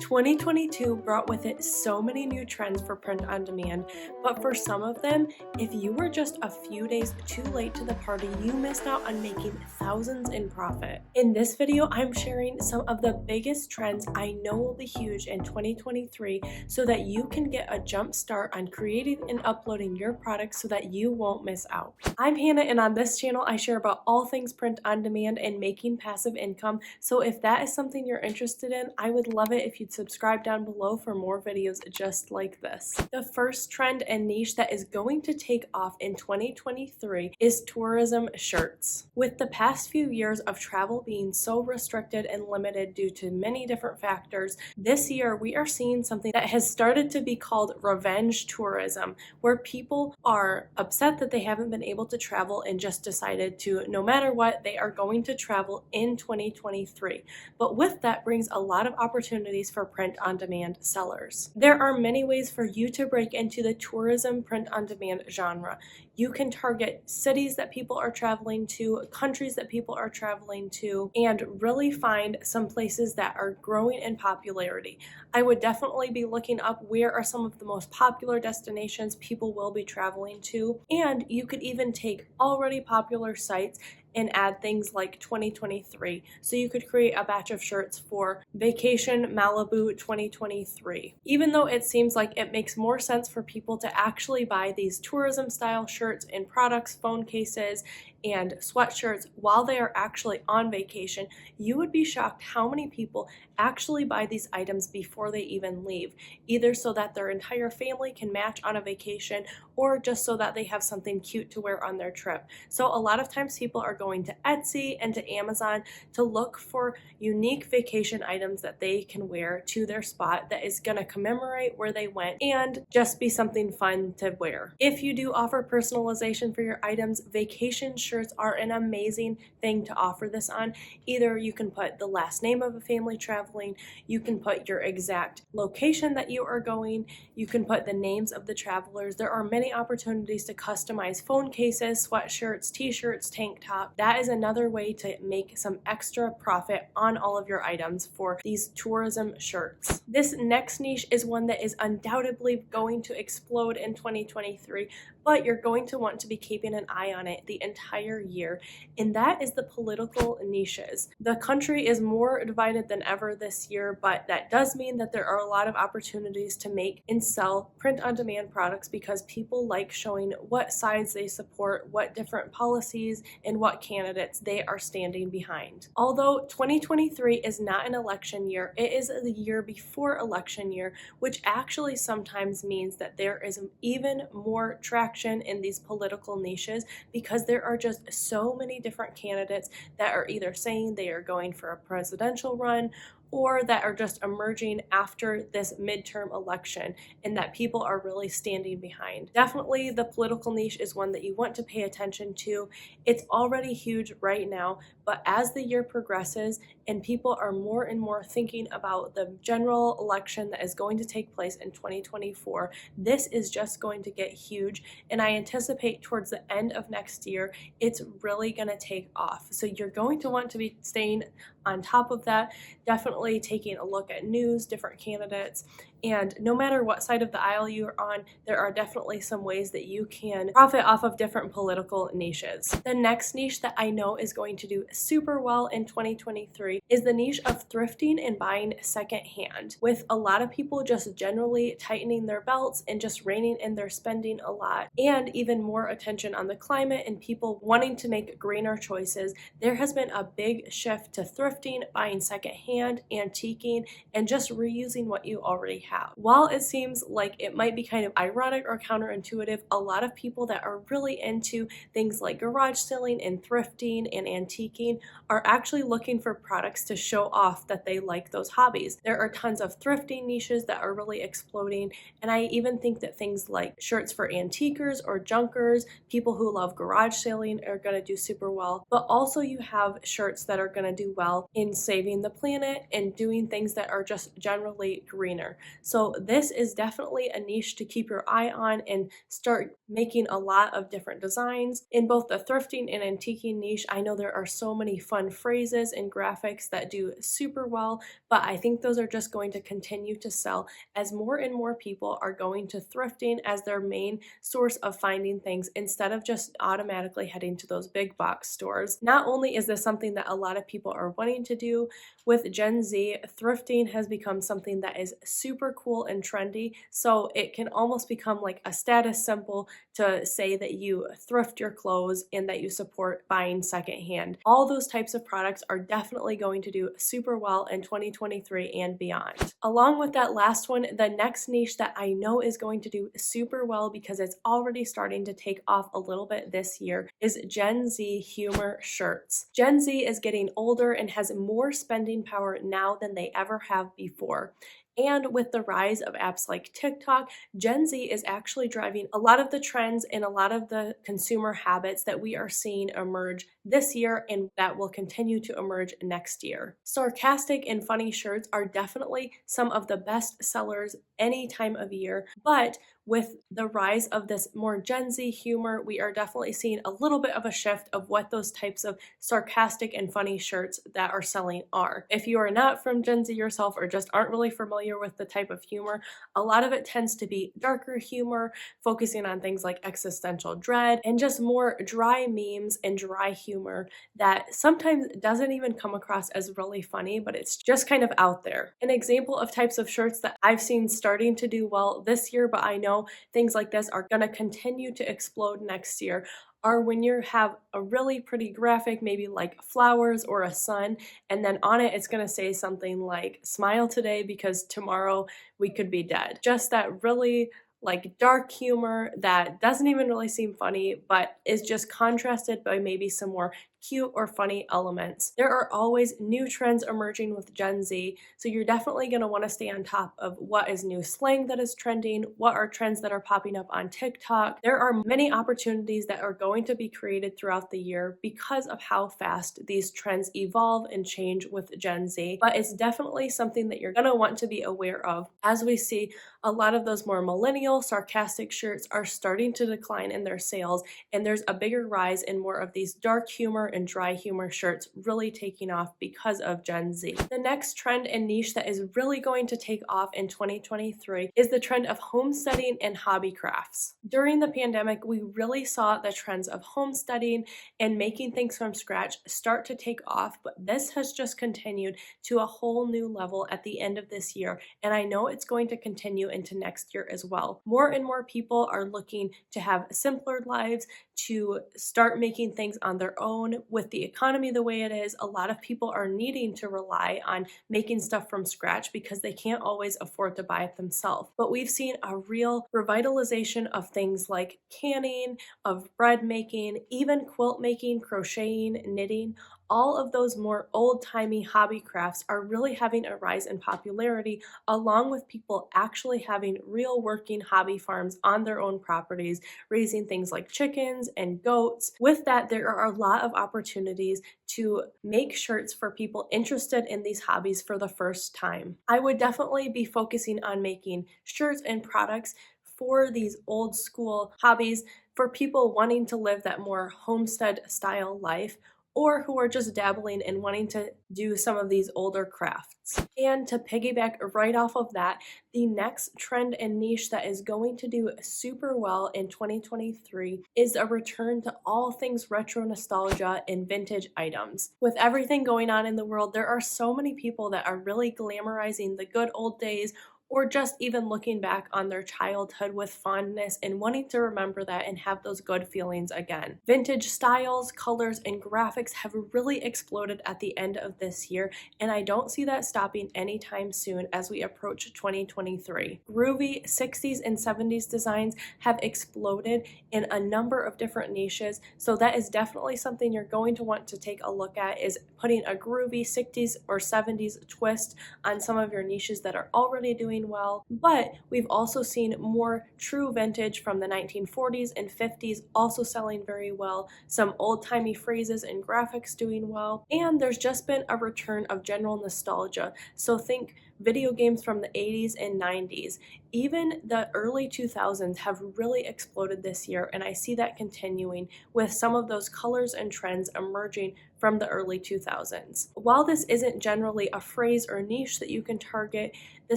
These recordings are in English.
2022 brought with it so many new trends for print on demand, but for some of them, if you were just a few days too late to the party, you missed out on making thousands in profit. In this video, I'm sharing some of the biggest trends I know will be huge in 2023 so that you can get a jump start on creating and uploading your products so that you won't miss out. I'm Hannah, and on this channel, I share about all things print on demand and making passive income. So if that is something you're interested in, I would love it if you'd subscribe down below for more videos just like this. The first trend and niche that is going to take off in 2023 is tourism shirts. With the past few years of travel being so restricted and limited due to many different factors, this year we are seeing something that has started to be called revenge tourism, where people are upset that they haven't been able to travel and just decided to, no matter what, they are going to travel in 2023. But with that brings a lot of opportunities for print on demand sellers. There are many ways for you to break into the tourism print on demand genre. You can target cities that people are traveling to, countries that people are traveling to, and really find some places that are growing in popularity. I would definitely be looking up where are some of the most popular destinations people will be traveling to, and you could even take already popular sites and add things like 2023. So you could create a batch of shirts for Vacation Malibu 2023. Even though it seems like it makes more sense for people to actually buy these tourism style shirts and products, phone cases, and sweatshirts while they are actually on vacation, you would be shocked how many people actually buy these items before they even leave, either so that their entire family can match on a vacation or just so that they have something cute to wear on their trip. So a lot of times people are going to Etsy and to Amazon to look for unique vacation items that they can wear to their spot that is going to commemorate where they went and just be something fun to wear. If you do offer personalization for your items, vacation shirts are an amazing thing to offer this on. Either you can put the last name of a family traveling, you can put your exact location that you are going, you can put the names of the travelers. There are many opportunities to customize phone cases, sweatshirts, t-shirts, tank top. That is another way to make some extra profit on all of your items for these tourism shirts. This next niche is one that is undoubtedly going to explode in 2023, but you're going to want to be keeping an eye on it the entire year, and that is the political niches. The country is more divided than ever this year, but that does mean that there are a lot of opportunities to make and sell print-on-demand products because people like showing what sides they support, what different policies, and what candidates they are standing behind. Although 2023 is not an election year, it is the year before election year, which actually sometimes means that there is even more traction in these political niches because there are just so many different candidates that are either saying they are going for a presidential run or that are just emerging after this midterm election and that people are really standing behind. Definitely the political niche is one that you want to pay attention to. It's already huge right now, but as the year progresses and people are more and more thinking about the general election that is going to take place in 2024, this is just going to get huge, and I anticipate towards the end of next year, it's really going to take off. So you're going to want to be staying on top of that, definitely taking a look at news, different candidates, and no matter what side of the aisle you're on, there are definitely some ways that you can profit off of different political niches. The next niche that I know is going to do super well in 2023 is the niche of thrifting and buying secondhand, with a lot of people just generally tightening their belts and just reining in their spending a lot, and even more attention on the climate and people wanting to make greener choices. There has been a big shift to thrifting, buying secondhand, antiquing, and just reusing what you already have. While it seems like it might be kind of ironic or counterintuitive, a lot of people that are really into things like garage selling and thrifting and antiquing are actually looking for products to show off that they like those hobbies. There are tons of thrifting niches that are really exploding, and I even think that things like shirts for antiquers or junkers, people who love garage selling, are going to do super well. But also you have shirts that are going to do well in saving the planet and doing things that are just generally greener. So this is definitely a niche to keep your eye on and start making a lot of different designs. In both the thrifting and antiquing niche, I know there are so so many fun phrases and graphics that do super well, but I think those are just going to continue to sell as more and more people are going to thrifting as their main source of finding things instead of just automatically heading to those big box stores. Not only is this something that a lot of people are wanting to do, with Gen Z, thrifting has become something that is super cool and trendy, so it can almost become like a status symbol to say that you thrift your clothes and that you support buying secondhand. All those types of products are definitely going to do super well in 2023 and beyond. Along with that last one, the next niche that I know is going to do super well because it's already starting to take off a little bit this year is Gen Z humor shirts. Gen Z is getting older and has more spending power now than they ever have before. And with the rise of apps like TikTok, Gen Z is actually driving a lot of the trends and a lot of the consumer habits that we are seeing emerge this year and that will continue to emerge next year. Sarcastic and funny shirts are definitely some of the best sellers any time of year, but with the rise of this more Gen Z humor, we are definitely seeing a little bit of a shift of what those types of sarcastic and funny shirts that are selling are. If you are not from Gen Z yourself or just aren't really familiar with the type of humor, a lot of it tends to be darker humor, focusing on things like existential dread and just more dry memes and dry humor that sometimes doesn't even come across as really funny, but it's just kind of out there. An example of types of shirts that I've seen starting to do well this year, but I know things like this are going to continue to explode next year, are when you have a really pretty graphic, maybe like flowers or a sun, and then on it it's going to say something like smile today because tomorrow we could be dead. Just that really like dark humor that doesn't even really seem funny, but is just contrasted by maybe some more cute or funny elements. There are always new trends emerging with Gen Z, so you're definitely going to want to stay on top of what is new slang that is trending, what are trends that are popping up on TikTok. There are many opportunities that are going to be created throughout the year because of how fast these trends evolve and change with Gen Z, but it's definitely something that you're going to want to be aware of as we see a lot of those more millennial sarcastic shirts are starting to decline in their sales, and there's a bigger rise in more of these dark humor and dry humor shirts really taking off because of Gen Z. The next trend and niche that is really going to take off in 2023 is the trend of homesteading and hobby crafts. During the pandemic, we really saw the trends of homesteading and making things from scratch start to take off, but this has just continued to a whole new level at the end of this year, and I know it's going to continue into next year as well. More and more people are looking to have simpler lives, to start making things on their own. With the economy the way it is, a lot of people are needing to rely on making stuff from scratch because they can't always afford to buy it themselves. But we've seen a real revitalization of things like canning, of bread making, even quilt making, crocheting, knitting. All of those more old-timey hobby crafts are really having a rise in popularity, along with people actually having real working hobby farms on their own properties, raising things like chickens and goats. With that, there are a lot of opportunities to make shirts for people interested in these hobbies for the first time. I would definitely be focusing on making shirts and products for these old school hobbies, for people wanting to live that more homestead style life, or who are just dabbling and wanting to do some of these older crafts. And to piggyback right off of that, the next trend and niche that is going to do super well in 2023 is a return to all things retro nostalgia and vintage items. With everything going on in the world, there are so many people that are really glamorizing the good old days, or just even looking back on their childhood with fondness and wanting to remember that and have those good feelings again. Vintage styles, colors, and graphics have really exploded at the end of this year, and I don't see that stopping anytime soon as we approach 2023. Groovy 60s and 70s designs have exploded in a number of different niches, so that is definitely something you're going to want to take a look at, is putting a groovy 60s or 70s twist on some of your niches that are already doing well. But we've also seen more true vintage from the 1940s and 50s also selling very well, some old-timey phrases and graphics doing well, and there's just been a return of general nostalgia. So think video games from the 80s and 90s. Even the early 2000s have really exploded this year, and I see that continuing with some of those colors and trends emerging from the early 2000s. While this isn't generally a phrase or niche that you can target, the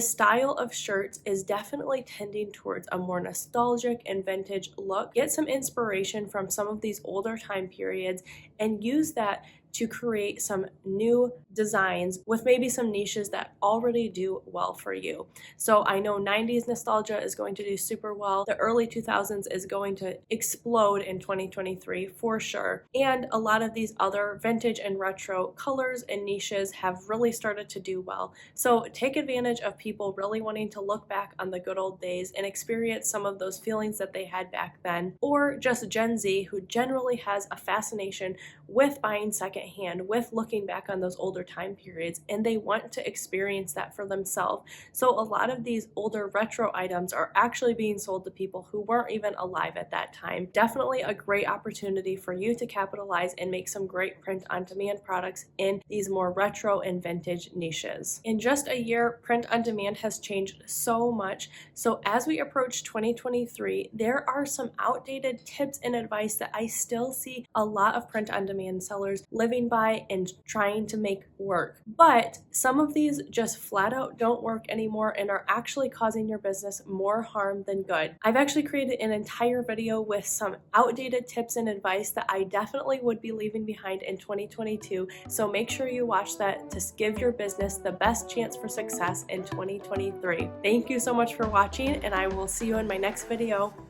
style of shirts is definitely tending towards a more nostalgic and vintage look. Get some inspiration from some of these older time periods and use that to create some new designs with maybe some niches that already do well for you. So I know 90s nostalgia is going to do super well. The early 2000s is going to explode in 2023 for sure. And a lot of these other vintage and retro colors and niches have really started to do well. So take advantage of people really wanting to look back on the good old days and experience some of those feelings that they had back then, or just Gen Z, who generally has a fascination with buying secondhand, with looking back on those older time periods, and they want to experience that for themselves. So a lot of these older retro items are actually being sold to people who weren't even alive at that time. Definitely a great opportunity for you to capitalize and make some great print-on-demand products in these more retro and vintage niches. In just a year, print-on-demand has changed so much. So as we approach 2023, there are some outdated tips and advice that I still see a lot of print-on-demand sellers living by and trying to make work. But some of these just flat out don't work anymore and are actually causing your business more harm than good. I've actually created an entire video with some outdated tips and advice that I definitely would be leaving behind in 2022. So make sure you watch that to give your business the best chance for success in 2023. Thank you so much for watching, and I will see you in my next video.